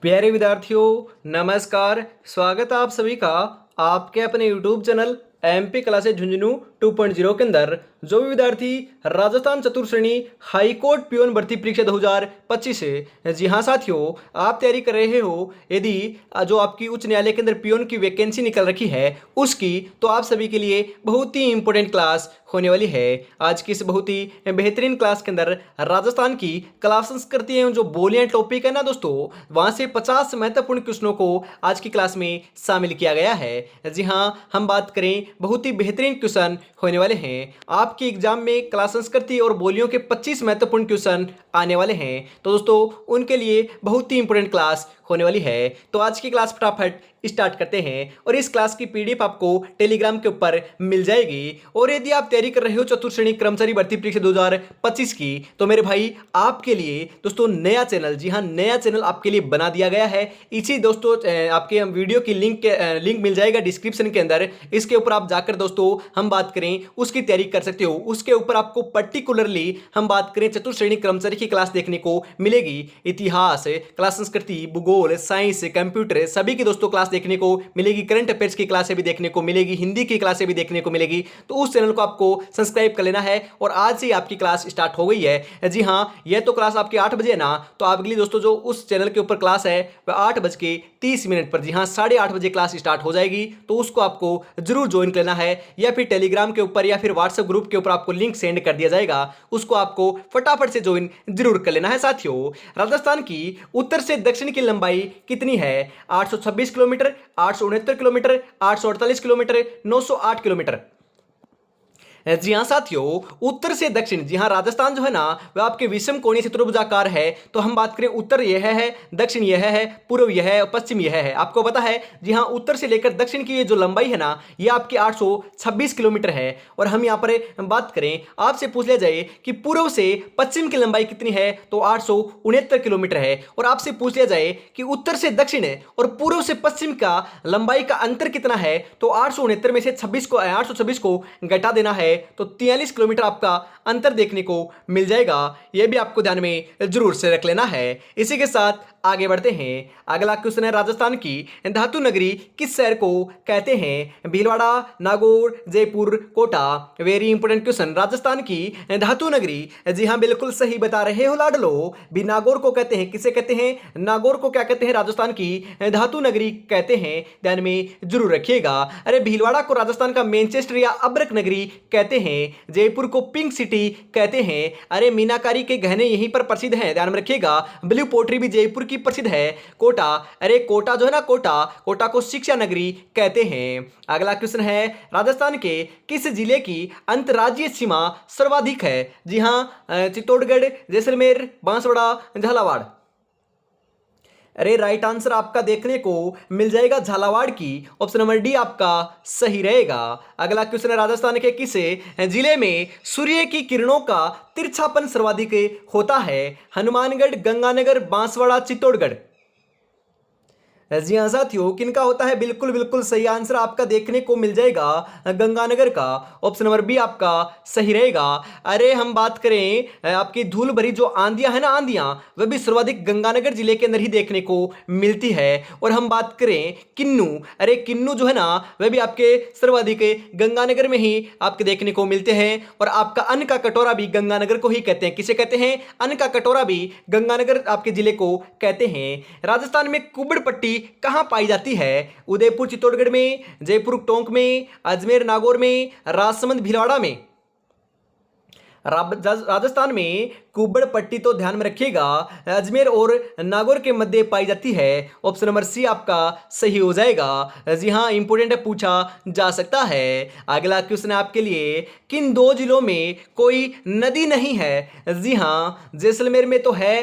प्यारे विद्यार्थियों, नमस्कार। स्वागत है आप सभी का आपके अपने YouTube channel MP classes Jhunjhunu 2.0 के अंदर। जो भी विद्यार्थी राजस्थान चतुर्श्रेणी हाई कोर्ट पियोन भर्ती परीक्षा 2025 है, जी हाँ साथियों, आप तैयारी कर रहे हो। यदि जो आपकी उच्च न्यायालय के अंदर पियोन की वैकेंसी निकल रखी है उसकी, तो आप सभी के लिए बहुत ही इंपॉर्टेंट क्लास होने वाली है। आज की इस बहुत ही बेहतरीन क्लास के अंदर राजस्थान की कला संस्कृति एवं जो बोलियां टॉपिक है ना दोस्तों, वहां से 50 महत्वपूर्ण क्वेश्चनों को आज की क्लास में शामिल किया गया है। जी हाँ, हम बात करें, बहुत ही बेहतरीन क्वेश्चन होने वाले हैं। आपके एग्जाम में कला संस्कृति और बोलियों के 25 महत्वपूर्ण क्वेश्चन आने वाले हैं, तो दोस्तों उनके लिए बहुत ही इंपॉर्टेंट क्लास होने वाली है। तो आज की क्लास फटाफट स्टार्ट करते हैं और इस क्लास की पीडीएफ आपको टेलीग्राम के ऊपर मिल जाएगी। और यदि आप तैयारी कर रहे हो चतुर्श्रेणी कर्मचारी भर्ती परीक्षा 2025 की, तो मेरे भाई आपके लिए दोस्तों नया चैनल, जी हाँ नया चैनल आपके लिए बना दिया गया है। इसी दोस्तों आपके वीडियो की लिंक मिल जाएगा डिस्क्रिप्शन के अंदर। इसके ऊपर आप जाकर दोस्तों हम बात करें उसकी तैयारी कर सकते हो। उसके ऊपर आपको पर्टिकुलरली हम बात करें चतुर्श्रेणी कर्मचारी की क्लास देखने को मिलेगी। इतिहास, कला संस्कृति, भूगोल, साइंस, कंप्यूटर सभी की दोस्तों क्लास देखने को मिलेगी। करंट अफेयर्स की क्लासें भी देखने को मिलेगी, हिंदी की क्लासें भी देखने को मिलेगी। तो उस चैनल को आपको सब्सक्राइब कर लेना है और आज से आपकी क्लास स्टार्ट हो गई है। जी हाँ, यह तो क्लास आपकी 8 बजे है ना, तो आपके लिए दोस्तों जो उस चैनल के ऊपर क्लास है वह 8:30 पर, जी हाँ 8:30 बजे क्लास स्टार्ट हो जाएगी। तो उसको आपको जरूर ज्वाइन करना है, या फिर टेलीग्राम के ऊपर या फिर व्हाट्सएप ग्रुप के ऊपर आपको लिंक सेंड कर दिया जाएगा। उसको आपको फटाफट से ज्वाइन जरूर कर लेना है। साथियों, राजस्थान की उत्तर से दक्षिण की लंबाई कितनी है? 826 किलोमीटर, 869 किलोमीटर, 848 किलोमीटर, 908 किलोमीटर। जी हाँ साथियों, उत्तर से दक्षिण, जी हाँ राजस्थान जो है ना वह आपके विषम कोणीय चतुर्भुजाकार है। तो हम बात करें उत्तर यह है, दक्षिण यह है, पूर्व यह है और पश्चिम यह है। आपको पता है, जी हाँ उत्तर से लेकर दक्षिण की ये जो लंबाई है ना, यह आपकी 826 किलोमीटर है। और हम यहाँ पर बात करें, आपसे पूछ लिया जाए कि पूर्व से पश्चिम की लंबाई कितनी है, तो 869 किलोमीटर है। और आपसे पूछ लिया जाए कि उत्तर से दक्षिण और पूर्व से पश्चिम का लंबाई का अंतर कितना है, तो 869 में से 826 को घटा देना है, तो 43 किलोमीटर आपका अंतर देखने को मिल जाएगा। यह भी आपको ध्यान में जरूर से रख लेना है। इसी के साथ आगे बढ़ते हैं। अगला क्वेश्चन है, राजस्थान की धातु नगरी किस शहर को कहते हैं? Bhilwara, Nagaur, Jaipur, Kota. Very important question. Rajasthan की धातु नगरी, जी हाँ बिल्कुल सही बता रहे हो लाडलो, भी नागौर को कहते हैं। किसे कहते हैं? नागौर को क्या कहते हैं? राजस्थान की धातु नगरी कहते हैं। ध्यान में जरूर रखिएगा। अरे भीलवाड़ा को राजस्थान का मैनचेस्टर या अब्रक नगरी कहते हैं। जयपुर को पिंक सिटी कहते हैं। अरे मीनाकारी के गहने यहीं पर प्रसिद्ध हैं, ध्यान में रखिएगा। ब्लू पोट्री भी जयपुर की प्रसिद्ध है। कोटा, अरे कोटा जो है ना, कोटा को शिक्षा नगरी कहते हैं। अगला क्वेश्चन है, राजस्थान के किस जिले की अंतर्राज्यीय सीमा सर्वाधिक है? जी हाँ चित्तौड़गढ़, जैसलमेर, बांसवाड़ा, झालावाड़। अरे राइट आंसर आपका देखने को मिल जाएगा झालावाड़ की। ऑप्शन नंबर डी आपका सही रहेगा। अगला क्वेश्चन है, राजस्थान के किस जिले में सूर्य की किरणों का तिरछापन सर्वाधिक होता है? हनुमानगढ़, गंगानगर, बांसवाड़ा, चित्तौड़गढ़। जी हाँ साथियों, किनका होता है? बिल्कुल बिल्कुल सही आंसर आपका देखने को मिल जाएगा गंगानगर का। ऑप्शन नंबर बी आपका सही रहेगा। अरे हम बात करें आपकी धूल भरी जो आंधियां है ना, आंधियां वह भी सर्वाधिक गंगानगर जिले के अंदर ही देखने को मिलती है। और हम बात करें किन्नू, अरे किन्नू जो है ना वह भी आपके सर्वाधिक गंगानगर में ही आपके देखने को मिलते हैं। और आपका अन्न का कटोरा भी गंगानगर को ही कहते हैं। किसे कहते हैं? अन्न का कटोरा भी गंगानगर आपके जिले को कहते हैं। राजस्थान में कुबड़ पट्टी कहां पाई जाती है? उदयपुर चित्तौड़गढ़ में, जयपुर टोंक में, अजमेर नागौर में, राजसमंद भीलवाड़ा में। राजस्थान में कुब्बड़ पट्टी तो ध्यान में रखिएगा अजमेर और नागौर के मध्य पाई जाती है। ऑप्शन नंबर सी आपका सही हो जाएगा। जी हाँ इंपोर्टेंट है, पूछा जा सकता है। अगला क्वेश्चन है आपके लिए, किन दो जिलों में कोई नदी नहीं है? जी हाँ जैसलमेर में तो है।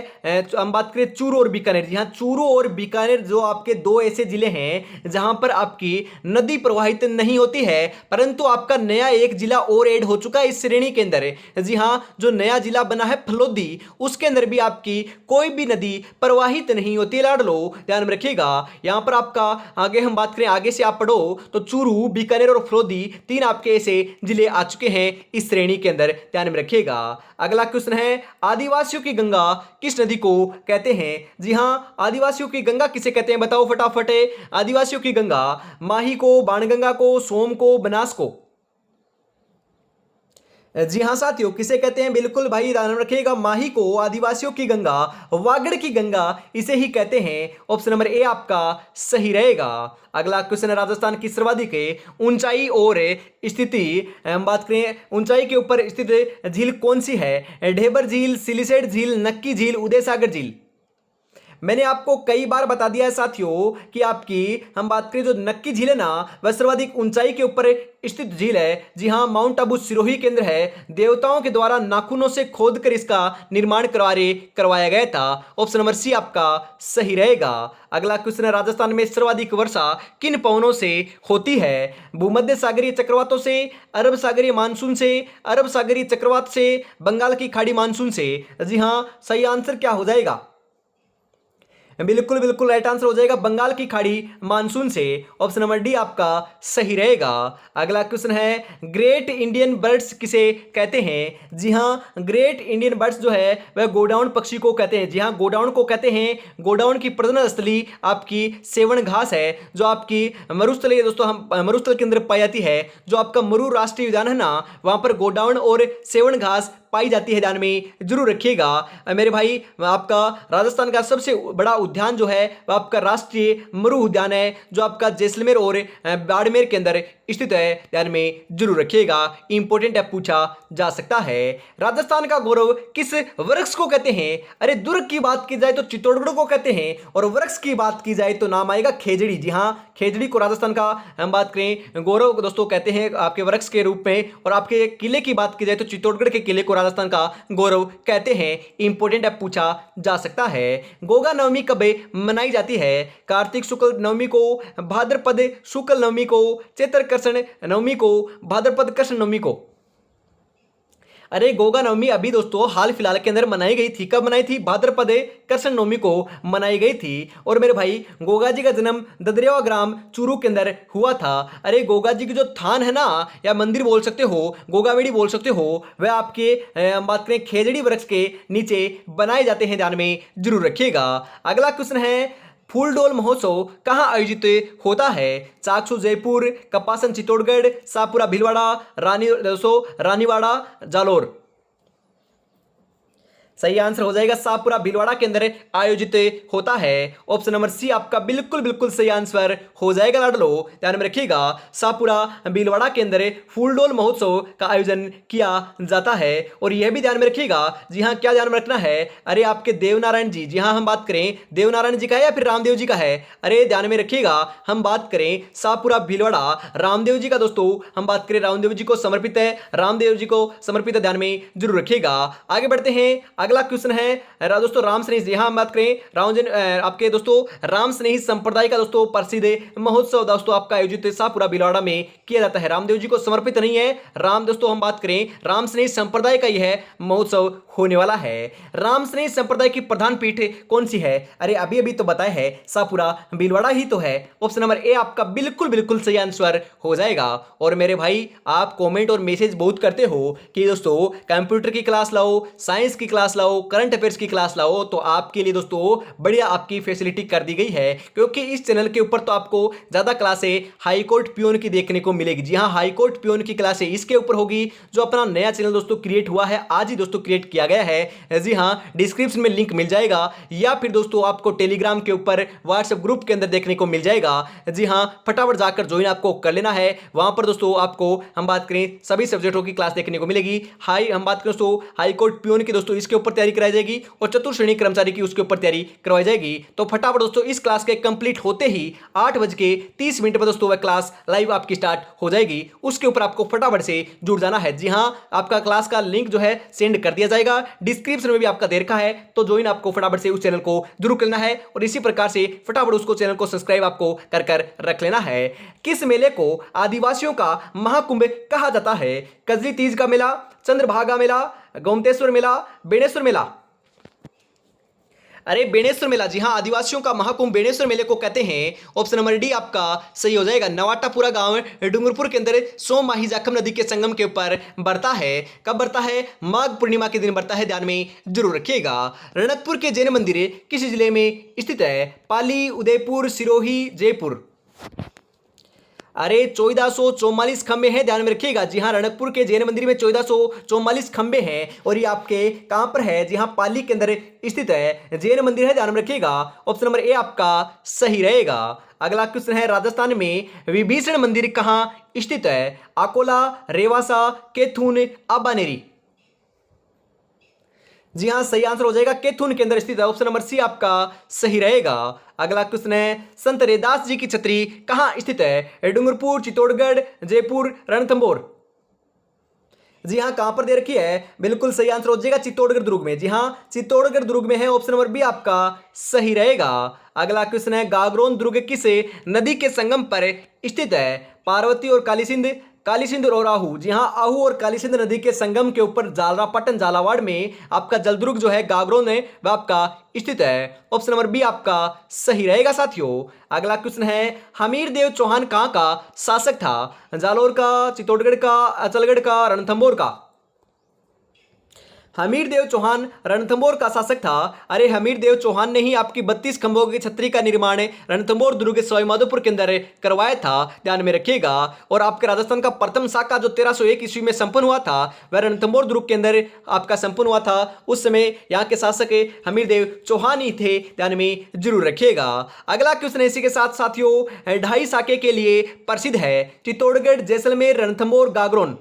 हम बात करें चूरू और बीकानेर, जी हाँ चूरू और बीकानेर जो आपके दो ऐसे जिले हैं जहां पर आपकी नदी प्रवाहित नहीं होती है, परंतु आपका नया एक जिला और ऐड हो चुका है इस श्रेणी के अंदर। जी हाँ, जो नया जिला बना है लोधी, उसके अंदर भी आपकी कोई भी नदी प्रवाहित नहीं होती है लाडलो, ध्यान में रखिएगा। यहां पर आपका आगे हम बात करें, आगे से आप पढ़ो तो चूरू, बीकानेर और फलोदी 3 आपके ऐसे जिले आ चुके हैं इस श्रेणी के अंदर, ध्यान में रखिएगा। अगला क्वेश्चन है, आदिवासियों की गंगा किस नदी को कहते हैं? जी हां, आदिवासियों की गंगा किसे कहते हैं बताओ फटाफट। आदिवासियों की गंगा माही को, बाणगंगा को, सोम को, बनास को? जी हां साथियों, किसे कहते हैं? बिल्कुल भाई ध्यान रखिएगा, माही को, आदिवासियों की गंगा, वागड़ की गंगा इसे ही कहते हैं। ऑप्शन नंबर ए आपका सही रहेगा। अगला क्वेश्चन है, राजस्थान की सर्वाधिक ऊंचाई और स्थिति, हम बात करें ऊंचाई के ऊपर स्थित झील कौन सी है? ढेबर झील, सिलिसेट झील, नक्की झील, उदय सागर झील? मैंने आपको कई बार बता दिया है साथियों कि आपकी हम बात करें जो नक्की झील है ना, वह सर्वाधिक ऊंचाई के ऊपर स्थित झील है। जी हां, माउंट आबू सिरोही के अंदर है। देवताओं के द्वारा नाखूनों से खोद कर इसका निर्माण करवाया गया था। ऑप्शन नंबर सी आपका सही रहेगा। अगला क्वेश्चन है, राजस्थान में सर्वाधिक वर्षा किन पवनों से होती है? भूमध्य सागरीय चक्रवातों से, अरब सागरीय मानसून से, अरब सागरीय चक्रवात से, बंगाल की खाड़ी मानसून से? जी हां, सही आंसर क्या हो जाएगा? बिल्कुल बिल्कुल राइट आंसर हो जाएगा बंगाल की खाड़ी मानसून से। ऑप्शन नंबर डी आपका सही रहेगा। अगला क्वेश्चन है, ग्रेट इंडियन बर्ड्स किसे कहते हैं? जी हां, ग्रेट इंडियन बर्ड्स जो है वह गोडाउन पक्षी को कहते हैं। जी हां, गोडाउन को कहते हैं। गोडाउन की प्रजनन स्थली आपकी सेवन घास है, जो आपकी मरुस्थलीय दोस्तों हम मरुस्थल के अंदर पाई जाती है। जो आपका मरु राष्ट्रीय उद्यान है ना, वहां पर गोडाउन और सेवन घास पाई जाती है, ध्यान में जरूर रखिएगा मेरे भाई। आपका राजस्थान का सबसे बड़ा उद्यान जो है वह आपका राष्ट्रीय मरु उद्यान है, जो आपका जैसलमेर और बाड़मेर के अंदर स्थित है, ध्यान में जरूर रखिएगा। इंपॉर्टेंट है, पूछा जा सकता है। राजस्थान का गौरव किस वृक्ष को कहते हैं? अरे दुर्ग की बात की जाए तो चित्तौड़गढ़ को कहते हैं, और वृक्ष की बात की जाए तो नाम आएगा खेजड़ी। जी हाँ, खेजड़ी को राजस्थान का हम बात करें गौरव दोस्तों कहते हैं आपके वृक्ष के रूप में। और आपके किले की बात की जाए तो चित्तौड़गढ़ के किले को राजस्थान का गौरव कहते हैं। इंपॉर्टेंट है, पूछा जा सकता है। गोगा नवमी कब मनाई जाती है? कार्तिक शुक्ल नवमी को, भाद्रपद शुक्ल नवमी को, चैत्र कृष्ण नवमी को, भाद्रपद कृष्ण नवमी को? अरे गोगा नवमी अभी दोस्तों हाल फिलहाल के अंदर मनाई गई थी। कब मनाई थी? भाद्रपद कृष्ण नवमी को मनाई गई थी। और मेरे भाई गोगा जी का जन्म ददरेवा ग्राम चूरू के अंदर हुआ था। अरे गोगा जी की जो थान है ना, या मंदिर बोल सकते हो, गोगावेड़ी बोल सकते हो, वह आपके हम बात करें खेजड़ी वृक्ष के नीचे बनाए जाते हैं, ध्यान में जरूर रखिएगा। अगला क्वेश्चन है, फूलडोल महोत्सव कहाँ आयोजित होता है? चाकसू जयपुर, कपासन चित्तौड़गढ़, सापुरा भीलवाड़ा, रानीवाड़ा जालोर? सही आंसर हो जाएगा सापुरा भीलवाड़ा के अंदर आयोजित होता है। ऑप्शन नंबर सी आपका बिल्कुल बिल्कुल सही आंसर हो जाएगा लाडलो, ध्यान में रखिएगा। सापुरा भीलवाड़ा के अंदर फूलडोल महोत्सव का आयोजन किया जाता है। और यह भी ध्यान में रखिएगा, जी हाँ, क्या ध्यान में रखना है? अरे आपके देवनारायण जी, जी हाँ, हम बात करें देवनारायण जी का है या फिर रामदेव जी का है? अरे ध्यान में रखिएगा, हम बात करें सापुरा भीलवाड़ा रामदेव जी का दोस्तों, हम बात करें रामदेव जी को समर्पित है, रामदेव जी को समर्पित है, ध्यान में जरूर रखिएगा। आगे बढ़ते हैं। अगला क्वेश्चन है दोस्तों, राम स्नेही, यहां हम बात करें रामजन आपके दोस्तों राम स्नेही संप्रदाय का दोस्तों प्रसिद्ध महोत्सव दोस्तों आपका आयोजित सापुरा भीलवाड़ा में किया जाता है। रामदेव जी को समर्पित नहीं है, राम दोस्तों हम बात करें राम स्नेही संप्रदाय का यह महोत्सव होने वाला है। राम स्नेही संप्रदाय की प्रधान पीठ कौन सी है? अरे अभी अभी तो बताया है, सापुरा भीलवाड़ा ही तो है। ऑप्शन नंबर ए आपका बिल्कुल बिल्कुल सही आंसर हो जाएगा। और मेरे भाई आप कमेंट और मैसेज बहुत करते हो कि दोस्तों कंप्यूटर की क्लास लाओ, साइंस की क्लास लाओ, करंट अफेयर्स की क्लास लाओ, तो आपके लिए दोस्तों बढ़िया आपकी फैसिलिटी कर दी गई है। क्योंकि इस चैनल के ऊपर तो आपको ज्यादा क्लासें हाई कोर्ट पियोन की देखने को मिलेगी। जी हाँ, हाई कोर्ट पियोन की क्लासें इसके ऊपर होगी, जो अपना नया चैनल दोस्तों क्रिएट हुआ है, आज ही दोस्तों क्रिएट किया गया है। जी हाँ, डिस्क्रिप्शन में लिंक मिल जाएगा, या फिर दोस्तों आपको टेलीग्राम के ऊपर व्हाट्सएप ग्रुप के अंदर देखने को मिल जाएगा। जी हाँ, फटाफट जाकर ज्वाइन आपको कर लेना है। वहां पर दोस्तों आपको हम बात करें सभी सब्जेक्टों की क्लास देखने को मिलेगी। हम बात करें दोस्तों हाई कोर्ट पियोन की दोस्तों इसके ऊपर तैयारी कराई जाएगी, और चतुर्थ श्रेणी कर्मचारी की उसके ऊपर तैयारी करवाई जाएगी। तो फटाफट दोस्तों इस क्लास के कंप्लीट होते ही 8:30 पर दोस्तों वह क्लास लाइव आपकी स्टार्ट हो जाएगी। उसके ऊपर आपको फटाफट से जुड़ जाना है। जी हाँ, आपका क्लास का लिंक जो है सेंड कर दिया जाएगा, डिस्क्रिप्शन में भी आपका दे रखा है। तो ज्वाइन आपको फटाफट से उस चैनल को जरूर करना है, और इसी प्रकार से फटाफट उसको चैनल को सब्सक्राइब आपको कर रख लेना है। किस मेले को आदिवासियों का महाकुंभ कहा जाता है? कजली तीज का मेला, चंद्रभागा मेला, गोमतेश्वर मेला, बेणेश्वर मेला। अरे बेणेश्वर मेला, जी हाँ, आदिवासियों का महाकुंभ बेणेश्वर मेले को कहते हैं। ऑप्शन नंबर डी आपका सही हो जाएगा। नवाटापुरा गांव डूंगरपुर के अंदर सोमाही जाखम नदी के संगम के ऊपर बढ़ता है। कब बढ़ता है? माघ पूर्णिमा के दिन बढ़ता है, ध्यान में जरूर रखिएगा। रणकपुर के जैन मंदिर किस जिले में स्थित है? पाली, उदयपुर, सिरोही, जयपुर। अरे 1444 खंबे हैं, ध्यान में रखिएगा। जी हाँ, रणकपुर के जैन मंदिर में 1444 खंबे हैं और ये आपके कहां पर है? जी हाँ, पाली के अंदर स्थित है, जैन मंदिर है, ध्यान में रखिएगा। ऑप्शन नंबर ए आपका सही रहेगा। अगला क्वेश्चन है, राजस्थान में विभीषण मंदिर कहां स्थित है? अकोला, रेवासा, कैथून, अबानेरी। जी हाँ, सही आंसर हो जाएगा कैथून के अंदर स्थित है। ऑप्शन नंबर सी आपका सही रहेगा। अगला क्वेश्चन है, संत रैदास जी की छतरी कहाँ स्थित है? डूंगरपुर, चित्तौड़गढ़, जयपुर, रणथंभौर। जी हाँ, कहां पर दे रखी है? बिल्कुल सही आंसर हो जाएगा चित्तौड़गढ़ दुर्ग में। जी हाँ, चित्तौड़गढ़ दुर्ग में है। ऑप्शन नंबर बी आपका सही रहेगा। अगला क्वेश्चन है, गागरोन दुर्ग किस नदी के संगम पर स्थित है? पार्वती और कालीसिंध, कालीसिंध और आहू। जी हाँ, आहू और कालीसिंध नदी के संगम के ऊपर जालरापाटन झालावाड़ में आपका जलदुर्ग जो है गागरोन है वह आपका स्थित है। ऑप्शन नंबर बी आपका सही रहेगा साथियों। अगला क्वेश्चन है, हमीर देव चौहान कहाँ का शासक था? जालोर का, चित्तौड़गढ़ का, अचलगढ़ का, रणथंभौर का। हमीर देव चौहान रणथंभौर का शासक था। अरे हमीर देव चौहान ने ही आपकी 32 खंभों की छतरी का निर्माण रणथंभौर दुर्ग सवाईमाधोपुर के अंदर करवाया था, ध्यान में रखिएगा। और आपके राजस्थान का प्रथम शाखा जो 1301 ईस्वी में संपन्न हुआ था वह रणथंभौर दुर्ग के अंदर आपका संपन्न हुआ था। उस समय यहाँ के शासक हमीर देव चौहान ही थे, ध्यान में जरूर रखिएगा। अगला क्वेश्चन इसी के साथ साथियों, ढाई शाखे के लिए प्रसिद्ध है? चित्तौड़गढ़, जैसलमेर, रणथंभौर, गागरोन।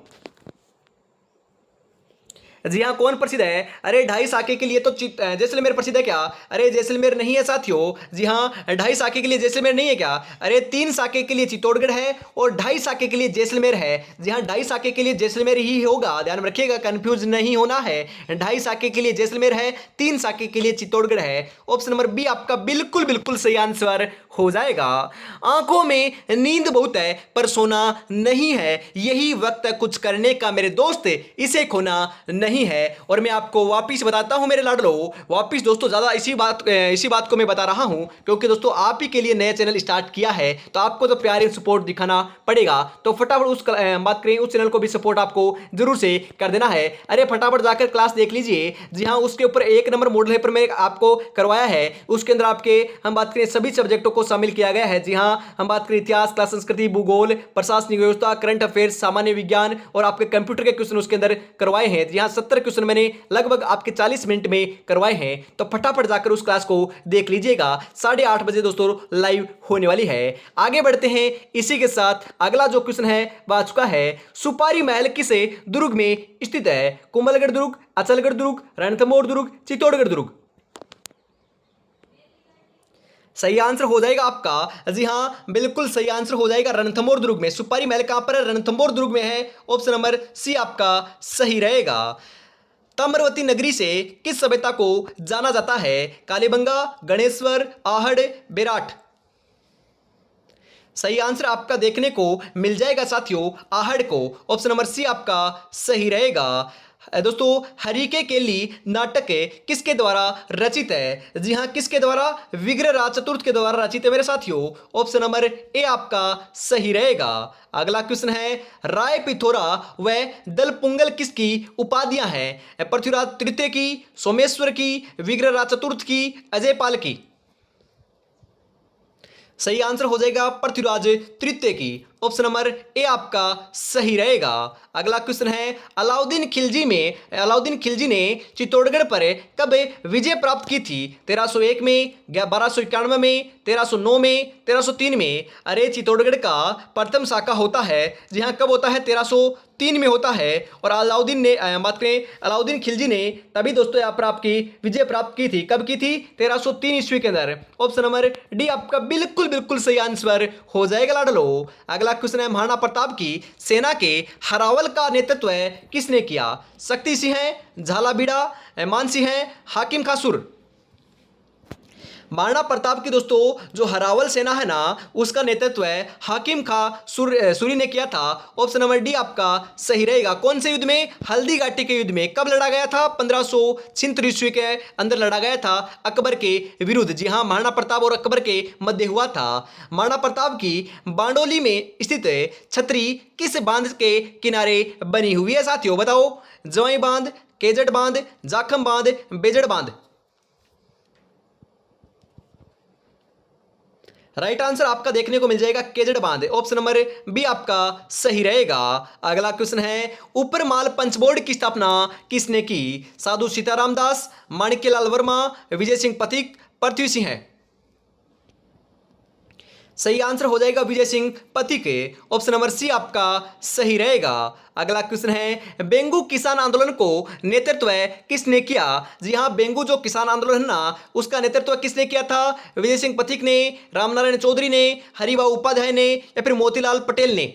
जी हाँ, कौन प्रसिद्ध है? अरे ढाई साके के लिए तो जैसलमेर प्रसिद्ध है क्या? अरे जैसलमेर नहीं है साथियों। जी हाँ, ढाई साके के लिए जैसलमेर नहीं है क्या? अरे 3 साके के लिए चित्तौड़गढ़ है और ढाई साके के लिए जैसलमेर है। जी हाँ, ढाई साके के लिए जैसलमेर ही होगा, ध्यान में रखिएगा, कंफ्यूज नहीं होना है। ढाई साके के लिए जैसलमेर है, 3 साके के लिए चित्तौड़गढ़ है। ऑप्शन नंबर बी आपका बिल्कुल बिल्कुल सही आंसर हो जाएगा। आंखों में नींद बहुत है पर सोना नहीं है, यही वक्त कुछ करने का मेरे दोस्त, इसे खोना नहीं है। और मैं आपको वापिस बताता हूं मेरे लाडलो, वापिस दोस्तों ज्यादा इसी बात को मैं बता रहा हूं क्योंकि दोस्तों आप ही के लिए नया चैनल स्टार्ट किया है तो आपको तो प्यार सपोर्ट दिखाना पड़ेगा। तो फटाफट उस बात करें, उस चैनल को भी सपोर्ट आपको जरूर से कर देना है। अरे फटाफट जाकर क्लास देख लीजिए। जी हाँ, उसके ऊपर 1 नंबर मॉडल है पर मैं आपको करवाया है। उसके अंदर आपके हम बात करें सभी सब्जेक्टों को शामिल किया गया है। जी हाँ, हम बात करें इतिहास, क्लास संस्कृति, भूगोल, प्रशासनिक व्यवस्था, करंट अफेयर्स, सामान्य विज्ञान और आपके कंप्यूटर के क्वेश्चन उसके अंदर करवाए हैं। जी हाँ, 70 क्वेश्चन मैंने लगभग आपके 40 मिनट में करवाए हैं। तो फटाफट जाकर उस क्लास को देख लीजिएगा। 8:30 बजे दोस्तों लाइव होने वाली है। आगे बढ़ते हैं इसी के साथ। अगला जो क्वेश्चन है वह आ चुका है, सुपारी महल किस दुर्ग में स्थित है? कुंभलगढ़ दुर्ग, अचलगढ़ दुर्ग, रणथंभौर दुर्ग, चित्तौड़गढ़ दुर्ग। सही आंसर हो जाएगा आपका। जी हाँ, बिल्कुल सही आंसर हो जाएगा रणथंभौर दुर्ग में। सुपारी महल कहां पर है? रणथंभौर दुर्ग में है। ऑप्शन नंबर सी आपका सही रहेगा। ताम्रवती नगरी से किस सभ्यता को जाना जाता है? कालीबंगा, गणेश्वर, आहड़, बेराट। सही आंसर आपका देखने को मिल जाएगा साथियों, आहड़ को। ऑप्शन नंबर सी आपका सही रहेगा। दोस्तों, हरिके केली नाटक किसके द्वारा रचित है? जी हाँ, किसके द्वारा? विग्रहराज चतुर्थ के द्वारा रचित है मेरे साथियों। ऑप्शन नंबर ए आपका सही रहेगा। अगला क्वेश्चन है, राय पिथोरा व दलपुंगल किसकी उपाधियां हैं? पृथ्वीराज तृतीय की, सोमेश्वर की, विग्रहराज चतुर्थ की, अजयपाल की। सही आंसर हो जाएगा पृथ्वीराज तृतीय की। ऑप्शन नंबर ए आपका सही रहेगा। अगला क्वेश्चन है, अलाउद्दीन खिलजी ने चित्तौड़गढ़ पर कब विजय प्राप्त की थी? 1301 में, 1291 में, 1309 में, 1303 में। अरे चित्तौड़गढ़ का प्रथम शाखा होता है, जी हाँ, कब होता है? 1303 में होता है। और अलाउद्दीन खिलजी ने तभी दोस्तों यहाँ पर आपकी विजय प्राप्त की थी। कब की थी? 1303 ईस्वी के अंदर। ऑप्शन नंबर डी आपका बिल्कुल बिल्कुल सही आंसर हो जाएगा लाडलो। अगला क्वेश्चन है, महाराणा प्रताप की सेना के हरावल का नेतृत्व किसने किया? शक्ति सिंह है, झाला बीड़ा, मान सिंह है, हाकिम खासुर। महाराणा प्रताप की दोस्तों जो हरावल सेना है ना उसका नेतृत्व है हाकिम खां सूरी ने किया था। ऑप्शन नंबर डी आपका सही रहेगा। कौन से युद्ध में? हल्दी घाटी के युद्ध में। कब लड़ा गया था? 1576 ईस्वी के अंदर लड़ा गया था अकबर के विरुद्ध। जी हाँ, महाराणा प्रताप और अकबर के मध्य हुआ था। महाराणा प्रताप की बांडोली में स्थित छतरी किस बांध के किनारे बनी हुई है साथियों? बताओ। जवाई बांध, केजट बांध, जाखम बांध, बेजड़ बांध। राइट आंसर आपका देखने को मिल जाएगा केजड़ बांध। ऑप्शन नंबर बी आपका सही रहेगा। अगला क्वेश्चन है ऊपरमाल पंचबोर्ड की स्थापना किसने की? साधु सीताराम दास, माणिक्यलाल वर्मा, विजय सिंह पथिक, पृथ्वी सिंह है। सही आंसर हो जाएगा Vijay Singh Pathik. Option number C आपका सही रहेगा। अगला क्वेश्चन है बेंगू किसान आंदोलन को नेतृत्व किसने किया? जी हाँ, बेंगू जो किसान आंदोलन है ना उसका नेतृत्व किसने किया था? विजय सिंह पथिक ने, रामनारायण चौधरी ने, हरिभाऊ उपाध्याय ने या फिर मोतीलाल पटेल ने?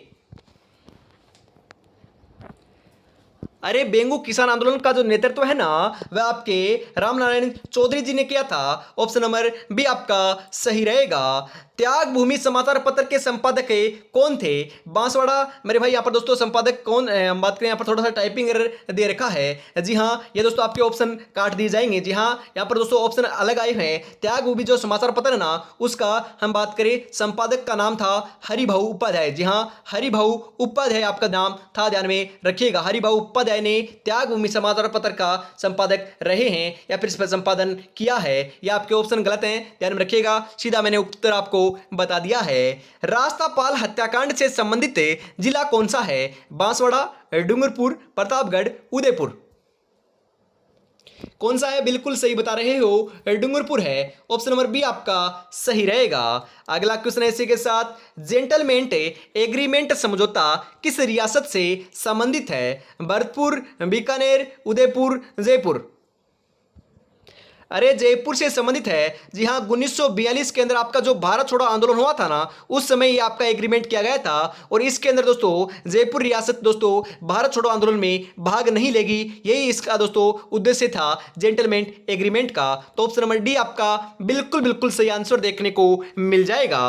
अरे बेंगू किसान आंदोलन का जो नेतृत्व है ना वह आपके रामनारायण चौधरी जी ने किया था। ऑप्शन नंबर बी आपका सही रहेगा। त्याग भूमि समाचार पत्र के संपादक कौन थे? बांसवाड़ा। मेरे भाई यहाँ पर दोस्तों संपादक कौन, हम बात करें यहाँ पर थोड़ा सा टाइपिंग एरर दे रखा है। जी हाँ, ये दोस्तों आपके ऑप्शन काट दिए जाएंगे। जी हाँ, यहाँ पर दोस्तों ऑप्शन अलग आए हैं। त्याग भूमि जो समाचार पत्र है ना उसका हम बात करें संपादक का नाम था हरिभाऊ उपाध्याय। जी हाँ, हरिभाऊ उपाध्याय आपका नाम था, ध्यान में रखिएगा। हरिभाऊ उपाध्याय ने त्याग भूमि समाचार पत्र का संपादक रहे हैं या फिर इस पर संपादन किया है। या आपके ऑप्शन गलत हैं, ध्यान में रखिएगा। सीधा मैंने उत्तर आपको बता दिया है। रास्तापाल हत्याकांड से संबंधित जिला कौन सा है? बांसवाड़ा, डूंगरपुर, प्रतापगढ़, उदयपुर। कौन सा है? बिल्कुल सही बता रहे हो, डूंगरपुर है। ऑप्शन नंबर बी आपका सही रहेगा। अगला क्वेश्चन इसी के साथ जेंटलमेंट एग्रीमेंट समझौता किस रियासत से संबंधित है? भरतपुर, बीकानेर, उदयपुर, जयपुर। अरे जयपुर से संबंधित है। जी हाँ, 1942 के अंदर आपका जो भारत छोड़ो आंदोलन हुआ था ना उस समय ये आपका एग्रीमेंट किया गया था और इसके अंदर दोस्तों जयपुर रियासत दोस्तों भारत छोड़ो आंदोलन में भाग नहीं लेगी। यही इसका दोस्तों उद्देश्य था जेंटलमैन एग्रीमेंट का। तो ऑप्शन नंबर डी आपका बिल्कुल बिल्कुल सही आंसर देखने को मिल जाएगा।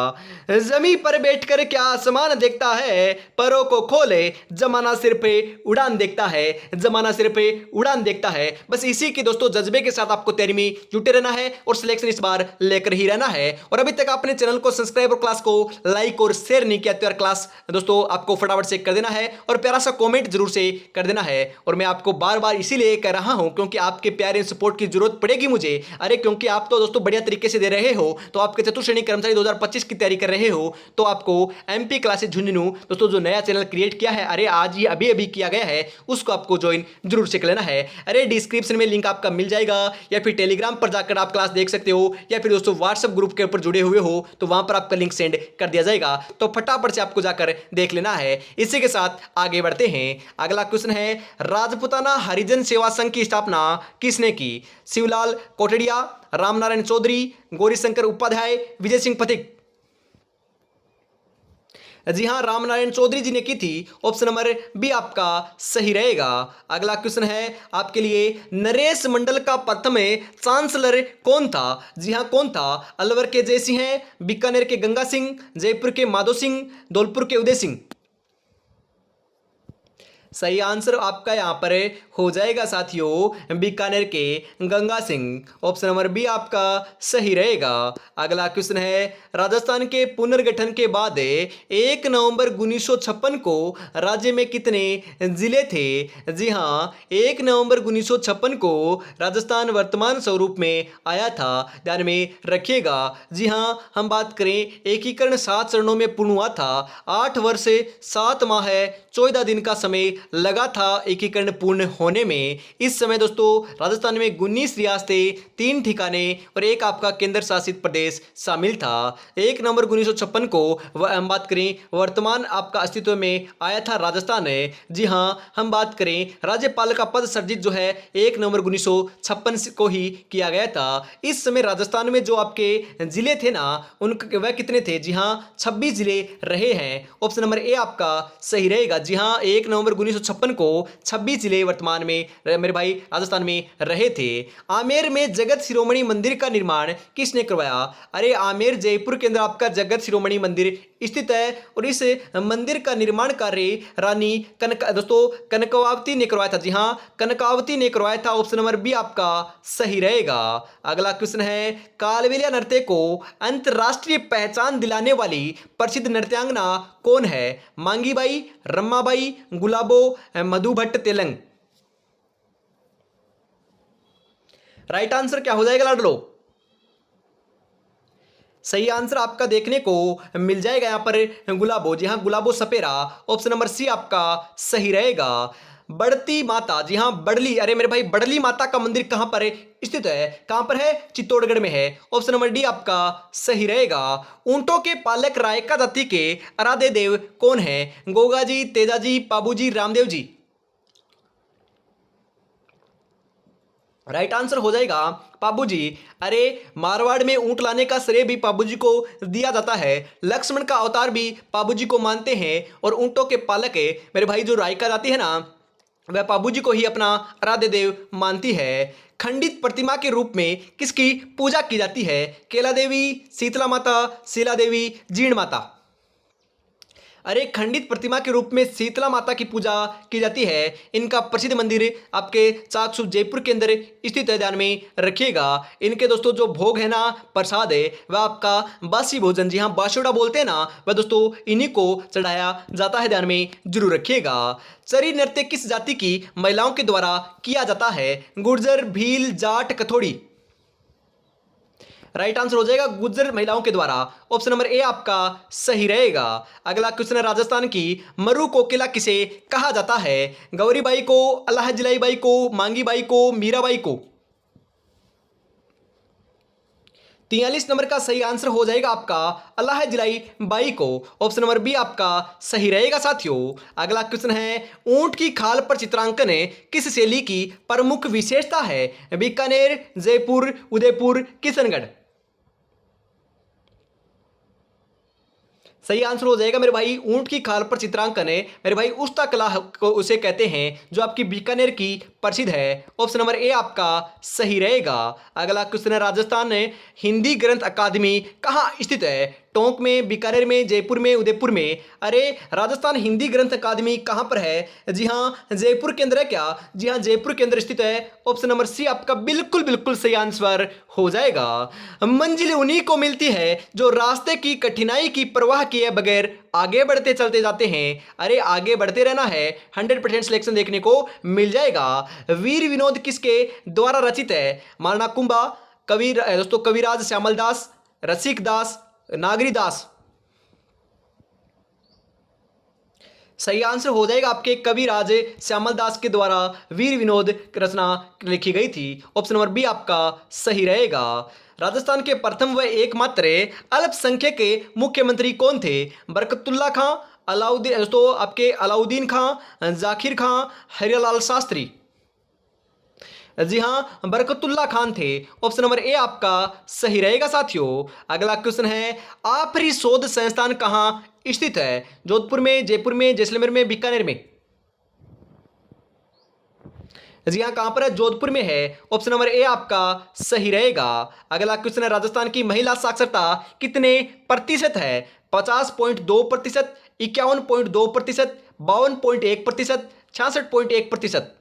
जमीन पर बैठकर क्या आसमान देखता है, परों को खोले जमाना सिर पे उड़ान देखता है, जमाना सिर पे उड़ान देखता है। बस इसी के दोस्तों जज्बे के साथ आपको तैयारी में जुटे रहना है और सिलेक्शन इस बार लेकर ही रहना है। और अभी तक आपने चैनल को सब्सक्राइब और क्लास को लाइक और शेयर नहीं किया तो यार क्लास दोस्तों आपको फटाफट से कर देना है और प्यारा सा कमेंट जरूर से कर देना है। और मैं आपको बार बार इसीलिए कह रहा हूं क्योंकि आपके प्यारे सपोर्ट की जरूरत पड़ेगी मुझे। अरे क्योंकि आप तो दोस्तों बढ़िया तरीके से दे रहे हो, तो आपके चतुर्थ श्रेणी कर्मचारी 2025 की तैयारी कर रहे हो तो आपको एमपी क्लासेस झुंझुनू दोस्तों जो नया चैनल क्रिएट किया है, अरे आज ही अभी अभी किया गया है, उसको आपको ज्वाइन जरूर से कर लेना है। अरे डिस्क्रिप्शन में लिंक आपका मिल जाएगा या फिर टेलीग्राम पर जाकर आप क्लास देख सकते हो या फिर दोस्तों व्हाट्सएप ग्रुप के ऊपर जुड़े हुए हो तो वहां पर आपका लिंक सेंड कर दिया जाएगा। तो फटाफट से आपको जाकर देख लेना है। इसी के साथ आगे बढ़ते हैं। अगला क्वेश्चन है राजपुताना हरिजन सेवा संघ की स्थापना किसने की? शिवलाल कोटड़िया, रामनारायण चौधरी, गौरीशंकर उपाध्याय, विजय सिंह पथिक। जी हाँ, रामनारायण चौधरी जी ने की थी। ऑप्शन नंबर बी आपका सही रहेगा। अगला क्वेश्चन है आपके लिए नरेश मंडल का प्रथम चांसलर कौन था? जी हाँ, कौन था? अलवर के जय सिंह हैं, बीकानेर के गंगा सिंह, जयपुर के माधो सिंह, धौलपुर के उदय सिंह। सही आंसर आपका यहां पर हो जाएगा साथियों बीकानेर के Ganga Singh. Option number B आपका सही रहेगा। अगला क्वेश्चन है राजस्थान के पुनर्गठन के बाद 1 नवंबर 1956 को राज्य में कितने जिले थे? जी हाँ, 1 नवंबर 1956 को राजस्थान वर्तमान स्वरूप में आया था, ध्यान में रखिएगा। जी हाँ, हम बात करें एकीकरण 7 चरणों में पूर्ण हुआ था। 8 वर्ष 7 माह 14 दिन का समय लगा था एकीकरण पूर्ण होने में। इस समय दोस्तों राजस्थान में 19 रियासतें, 3 ठिकाने और एक आपका केंद्र शासित प्रदेश शामिल था। 1 नवंबर 1956 को हम बात करें वर्तमान आपका अस्तित्व में आया था राजस्थान है। जी हाँ, हम बात करें राज्यपाल का पद सर्जित जो है 1 नवंबर 1956 को ही किया गया था। इस समय राजस्थान में जो आपके जिले थे ना उनके वह कितने थे? जी हाँ, 26 जिले रहे हैं। ऑप्शन नंबर ए आपका सही रहेगा। जी हाँ, 1 नवंबर 1956 को 26 जिले वर्तमान में मेरे भाई राजस्थान में रहे थे। आमेर में जगत शिरोमणि मंदिर का निर्माण किसने करवाया? अरे आमेर जयपुर के अंदर आपका जगत शिरोमणि मंदिर स्थित है और इस मंदिर का निर्माण कार्य रानी कनकावती ने करवाया था। जी हाँ, कनकावती ने करवाया था। ऑप्शन नंबर बी आपका सही रहेगा। अगला क्वेश्चन है, कालबेलिया नृत्य को अंतरराष्ट्रीय पहचान दिलाने वाली प्रसिद्ध नृत्यांगना कौन है? मांगीबाई, रम्माबाई, गुलाबो, मधुभट्ट तेलंग। राइट आंसर क्या हो जाएगा लाडलो? सही आंसर आपका देखने को मिल जाएगा यहाँ पर गुलाबो। जी हाँ, Gulabo Sapera. Option number C आपका सही रहेगा। बड़ती माता, जी हाँ बड़ली, अरे मेरे भाई बड़ली माता का मंदिर कहां पर स्थित है? कहां पर है? चित्तौड़गढ़ में है। ऑप्शन नंबर डी आपका सही रहेगा। ऊंटों के पालक रायका जाति के आराध्य देव कौन है? गोगा जी, तेजा जी, पाबू जी, रामदेव जी। राइट आंसर हो जाएगा पाबू जी। अरे मारवाड़ में ऊंट लाने का श्रेय भी पाबू जी को दिया जाता है। लक्ष्मण का अवतार भी पाबू जी को मानते हैं और ऊंटों के पालक है मेरे भाई जो रायका जाति है ना, वह पाबू जी को ही अपना आराध्य देव मानती है। खंडित प्रतिमा के रूप में किसकी पूजा की जाती है? केला देवी, शीतला माता, शीला देवी, जीण माता। अरे खंडित प्रतिमा के रूप में शीतला माता की पूजा की जाती है। इनका प्रसिद्ध मंदिर आपके चाकसू जयपुर के अंदर स्थित है, ध्यान में रखिएगा। इनके दोस्तों जो भोग है ना, प्रसाद है, वह आपका बासी भोजन, जी हाँ बासुड़ा बोलते हैं ना, वह दोस्तों इन्हीं को चढ़ाया जाता है, ध्यान में जरूर रखिएगा। चरी नृत्य किस जाति की महिलाओं के द्वारा किया जाता है? गुर्जर, भील, जाट, कथोड़ी। राइट आंसर हो जाएगा गुर्जर महिलाओं के द्वारा। ऑप्शन नंबर ए आपका सही रहेगा। अगला क्वेश्चन है, राजस्थान की मरु कोकिला किसे कहा जाता है? गौरीबाई को, अल्लाह जलाई बाई को, मांगी बाई को, मीराबाई को। 43 नंबर का सही आंसर हो जाएगा आपका अल्लाह जलाई बाई को। ऑप्शन नंबर बी आपका सही रहेगा साथियों। अगला क्वेश्चन है, ऊंट की खाल पर चित्रांकन किस शैली की प्रमुख विशेषता है? बीकानेर, जयपुर, उदयपुर, किशनगढ़। सही आंसर हो जाएगा मेरे भाई ऊंट की खाल पर चित्रांकन है मेरे भाई उस्ता कला को उसे कहते हैं जो आपकी बीकानेर की प्रसिद्ध है। ऑप्शन नंबर ए आपका सही रहेगा। अगला क्वेश्चन है, राजस्थान में हिंदी ग्रंथ अकादमी कहाँ स्थित है? टोंक में, बीकानेर में, जयपुर में, उदयपुर में। अरे राजस्थान हिंदी ग्रंथ अकादमी कहाँ पर है? जी हाँ जयपुर के अंदर है क्या? जी हाँ जयपुर के अंदर स्थित है। ऑप्शन नंबर सी आपका बिल्कुल बिल्कुल सही आंसर हो जाएगा। मंजिल उन्हीं को मिलती है जो रास्ते की कठिनाई की परवाह किए बगैर आगे बढ़ते चलते जाते हैं। अरे आगे बढ़ते रहना है, 100% सिलेक्शन देखने को मिल जाएगा। वीर विनोद किसके द्वारा रचित है? मारना कुंभा, कवि दोस्तों कविराज श्यामल दास, रसिक दास, नागरी दास। सही आंसर हो जाएगा आपके कविराज श्यामल दास के द्वारा वीर विनोद रचना लिखी गई थी। ऑप्शन नंबर बी आपका सही रहेगा। राजस्थान के प्रथम व एकमात्र अल्पसंख्यक के मुख्यमंत्री कौन थे? बरकतुल्ला खां, अलाउद्दीन दोस्तों आपके अलाउद्दीन खां, जाकिर खां, हरियालाल शास्त्री। जी हाँ बरकतुल्ला खान थे। ऑप्शन नंबर ए आपका सही रहेगा साथियों। अगला क्वेश्चन है, आफरी शोध संस्थान कहाँ स्थित है? जोधपुर में, जयपुर में, जैसलमेर में, बीकानेर में। जी हाँ कहां पर है? जोधपुर में है। ऑप्शन नंबर ए आपका सही रहेगा। अगला क्वेश्चन है, राजस्थान की महिला साक्षरता कितने प्रतिशत है? 50.2%, 51.2%, 52.1%, 66.1%।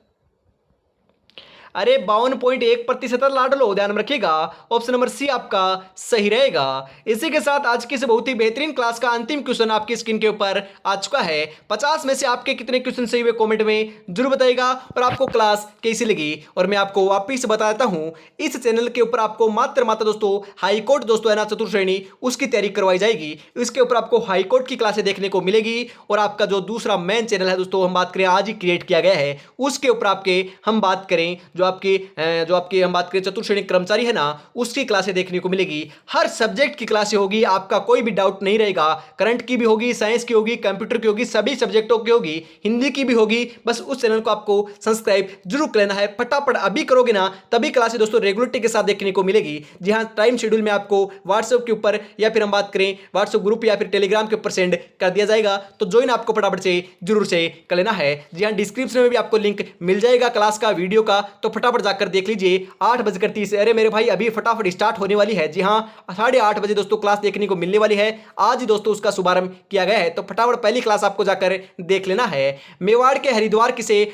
अरे 52.1% लाड लो, ध्यान में रखिएगा। ऑप्शन नंबर सी आपका सही रहेगा। इसी के साथ आज की इस बहुत ही बेहतरीन क्लास का अंतिम क्वेश्चन आपकी स्क्रीन के ऊपर आ चुका है। 50 में से आपके कितने क्वेश्चन सही हुए कमेंट में जरूर बताइएगा और आपको क्लास कैसी लगी। और मैं आपको वापिस बताता हूं, इस चैनल के ऊपर आपको मात्र दोस्तों हाईकोर्ट दोस्तों है ना चतुर्थ श्रेणी, उसकी तैयारी करवाई जाएगी। इसके ऊपर आपको हाईकोर्ट की क्लासें देखने को मिलेगी। और आपका जो दूसरा मेन चैनल है दोस्तों, हम बात करें आज ही क्रिएट किया गया है, उसके ऊपर आपके हम बात करें जो आपकी हम बात करें चतुर्थ श्रेणी कर्मचारी है ना, उसकी क्लासें देखने को मिलेगी। हर सब्जेक्ट की क्लासें होगी, आपका कोई भी डाउट नहीं रहेगा। करंट की भी होगी, साइंस की होगी, कंप्यूटर की होगी, सभी सब्जेक्टों की होगी, हिंदी की भी होगी। बस उस चैनल को आपको सब्सक्राइब जरूर कर लेना है। फटाफट अभी करोगे ना, तभी क्लासें दोस्तों रेगुलरिटी के साथ देखने को मिलेगी। जी हाँ, टाइम शेड्यूल में आपको व्हाट्सएप के ऊपर या फिर हम बात करें व्हाट्सएप ग्रुप या फिर टेलीग्राम के ऊपर सेंड कर दिया जाएगा। तो ज्वाइन आपको फटाफट से जरूर से कर लेना है। जी हाँ, डिस्क्रिप्शन में भी आपको लिंक मिल जाएगा क्लास का, वीडियो का, तो फटाफट जाकर देख लीजिए। 8:30। अरे मेरे भाई अभी फटाफट स्टार्ट होने वाली है। जी हाँ, 8:30 दोस्तों क्लास देखने को मिलने वाली है। आज ही दोस्तों उसका शुभारंभ किया गया है, तो फटाफट पहली क्लास आपको जाकर देख लेना है। मेवाड़ के हरिद्वार किसे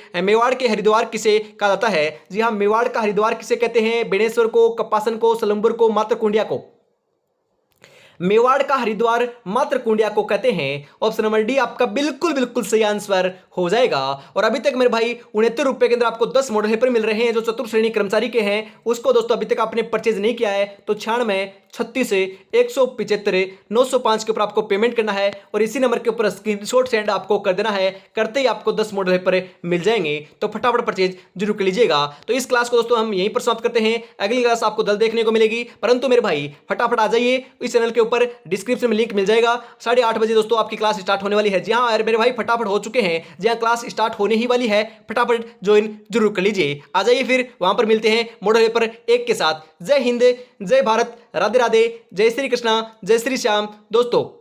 कहा जाता है? जी हाँ, मेवाड़ का हरिद्वार किसे कहते हैं? बेणेश्वर को, कपासन को, सलम्बुर को, मातृकुंडिया को? मेवाड़ का हरिद्वार मातृकुंडिया को कहते हैं। ऑप्शन नंबर डी आपका बिल्कुल बिल्कुल सही आंसर हो जाएगा। और अभी तक मेरे भाई 69 रुपए के अंदर आपको 10 मॉडल पेपर मिल रहे हैं जो चतुर्थ श्रेणी कर्मचारी के हैं। उसको दोस्तों अभी तक आपने परचेज नहीं किया है तो 96 36 175 905 के ऊपर आपको पेमेंट करना है और इसी नंबर के ऊपर स्क्रीनशॉट सेंड आपको कर देना है। करते ही आपको 10 मॉडल पेपर मिल जाएंगे, तो फटाफट परचेज जरूर कर लीजिएगा। तो इस क्लास को दोस्तों हम यहीं पर समाप्त करते हैं। अगली क्लास आपको कल देखने को मिलेगी, परंतु मेरे भाई फटाफट आ जाइए, इस चैनल के ऊपर डिस्क्रिप्शन में लिंक मिल जाएगा। 8:30 दोस्तों आपकी क्लास स्टार्ट होने वाली है। जी हाँ मेरे भाई फटाफट हो चुके हैं, जी हाँ क्लास स्टार्ट होने ही वाली है। फटाफट ज्वाइन जरूर कर लीजिए, आ जाइए, फिर वहां पर मिलते हैं मॉडल पेपर 1 के साथ। जय हिंद, जय भारत, राधे राधे, जय श्री कृष्णा, जय श्री श्याम दोस्तों।